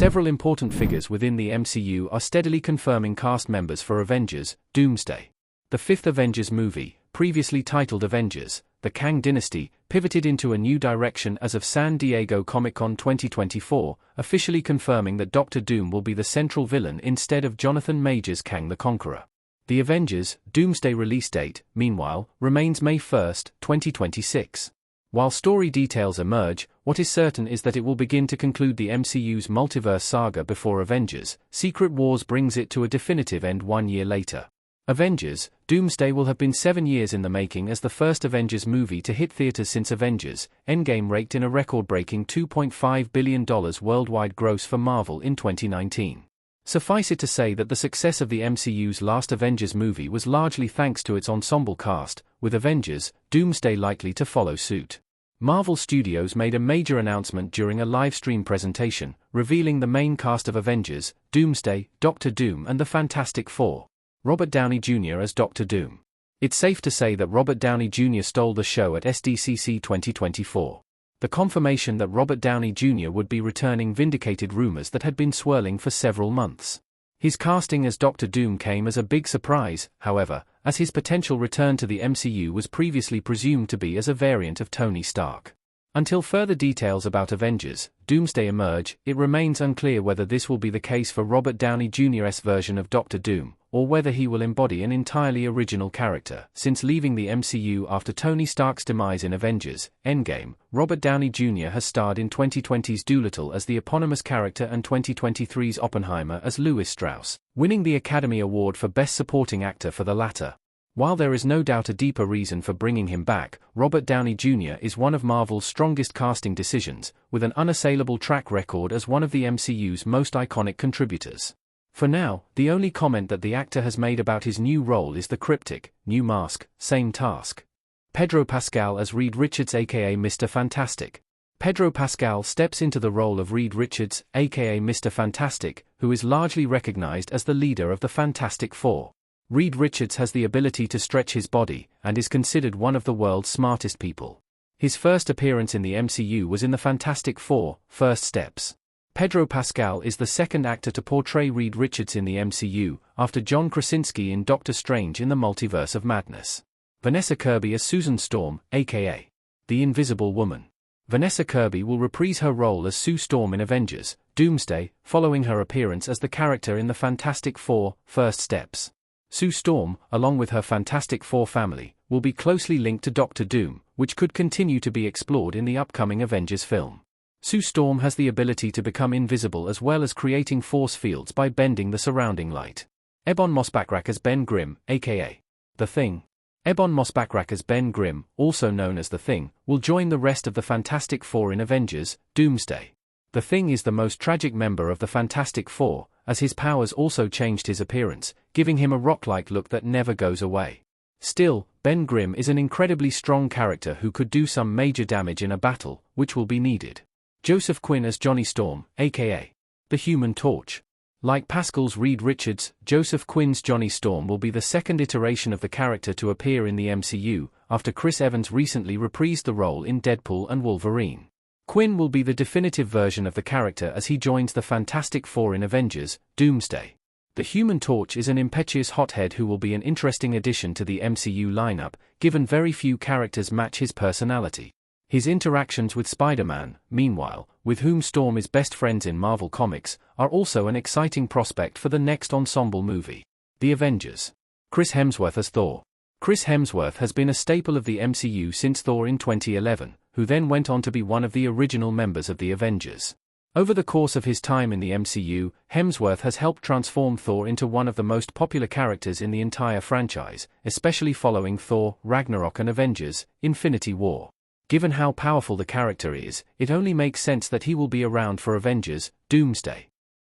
Several important figures within the MCU are steadily confirming cast members for Avengers Doomsday. The fifth Avengers movie, previously titled Avengers: The Kang Dynasty, pivoted into a new direction as of San Diego Comic-Con 2024, officially confirming that Doctor Doom will be the central villain instead of Jonathan Majors' Kang the Conqueror. The Avengers Doomsday release date, meanwhile, remains May 1, 2026. While story details emerge, what is certain is that it will begin to conclude the MCU's multiverse saga before Avengers: Secret Wars brings it to a definitive end 1 year later. Avengers Doomsday will have been 7 years in the making as the first Avengers movie to hit theaters since Avengers Endgame raked in a record-breaking $2.5 billion worldwide gross for Marvel in 2019. Suffice it to say that the success of the MCU's last Avengers movie was largely thanks to its ensemble cast, with Avengers Doomsday likely to follow suit. Marvel Studios made a major announcement during a live-stream presentation, revealing the main cast of Avengers Doomsday, Doctor Doom and the Fantastic Four. Robert Downey Jr. as Doctor Doom. It's safe to say that Robert Downey Jr. stole the show at SDCC 2024. The confirmation that Robert Downey Jr. would be returning vindicated rumors that had been swirling for several months. His casting as Doctor Doom came as a big surprise, however, as his potential return to the MCU was previously presumed to be as a variant of Tony Stark. Until further details about Avengers Doomsday emerge, it remains unclear whether this will be the case for Robert Downey Jr.'s version of Doctor Doom, or whether he will embody an entirely original character. Since leaving the MCU after Tony Stark's demise in Avengers Endgame, Robert Downey Jr. has starred in 2020's Dolittle as the eponymous character and 2023's Oppenheimer as Lewis Strauss, winning the Academy Award for Best Supporting Actor for the latter. While there is no doubt a deeper reason for bringing him back, Robert Downey Jr. is one of Marvel's strongest casting decisions, with an unassailable track record as one of the MCU's most iconic contributors. For now, the only comment that the actor has made about his new role is the cryptic, "New mask, same task." Pedro Pascal as Reed Richards aka Mr. Fantastic. Pedro Pascal steps into the role of Reed Richards, aka Mr. Fantastic, who is largely recognized as the leader of the Fantastic Four. Reed Richards has the ability to stretch his body, and is considered one of the world's smartest people. His first appearance in the MCU was in the Fantastic Four: First Steps. Pedro Pascal is the second actor to portray Reed Richards in the MCU, after John Krasinski in Doctor Strange in the Multiverse of Madness. Vanessa Kirby as Susan Storm, aka the Invisible Woman. Vanessa Kirby will reprise her role as Sue Storm in Avengers Doomsday, following her appearance as the character in the Fantastic Four: First Steps. Sue Storm, along with her Fantastic Four family, will be closely linked to Doctor Doom, which could continue to be explored in the upcoming Avengers film. Sue Storm has the ability to become invisible as well as creating force fields by bending the surrounding light. Ebon Moss-Backrack as Ben Grimm, aka The Thing. Ebon Moss-Backrack as Ben Grimm, also known as The Thing, will join the rest of the Fantastic Four in Avengers Doomsday. The Thing is the most tragic member of the Fantastic Four, as his powers also changed his appearance, giving him a rock-like look that never goes away. Still, Ben Grimm is an incredibly strong character who could do some major damage in a battle, which will be needed. Joseph Quinn as Johnny Storm, aka the Human Torch. Like Pascal's Reed Richards, Joseph Quinn's Johnny Storm will be the second iteration of the character to appear in the MCU, after Chris Evans recently reprised the role in Deadpool and Wolverine. Quinn will be the definitive version of the character as he joins the Fantastic Four in Avengers Doomsday. The Human Torch is an impetuous hothead who will be an interesting addition to the MCU lineup, given very few characters match his personality. His interactions with Spider-Man, meanwhile, with whom Storm is best friends in Marvel Comics, are also an exciting prospect for the next ensemble movie. The Avengers. Chris Hemsworth as Thor. Chris Hemsworth has been a staple of the MCU since Thor in 2011, who then went on to be one of the original members of the Avengers. Over the course of his time in the MCU, Hemsworth has helped transform Thor into one of the most popular characters in the entire franchise, especially following Thor: Ragnarok and Avengers: Infinity War. Given how powerful the character is, it only makes sense that he will be around for Avengers Doomsday.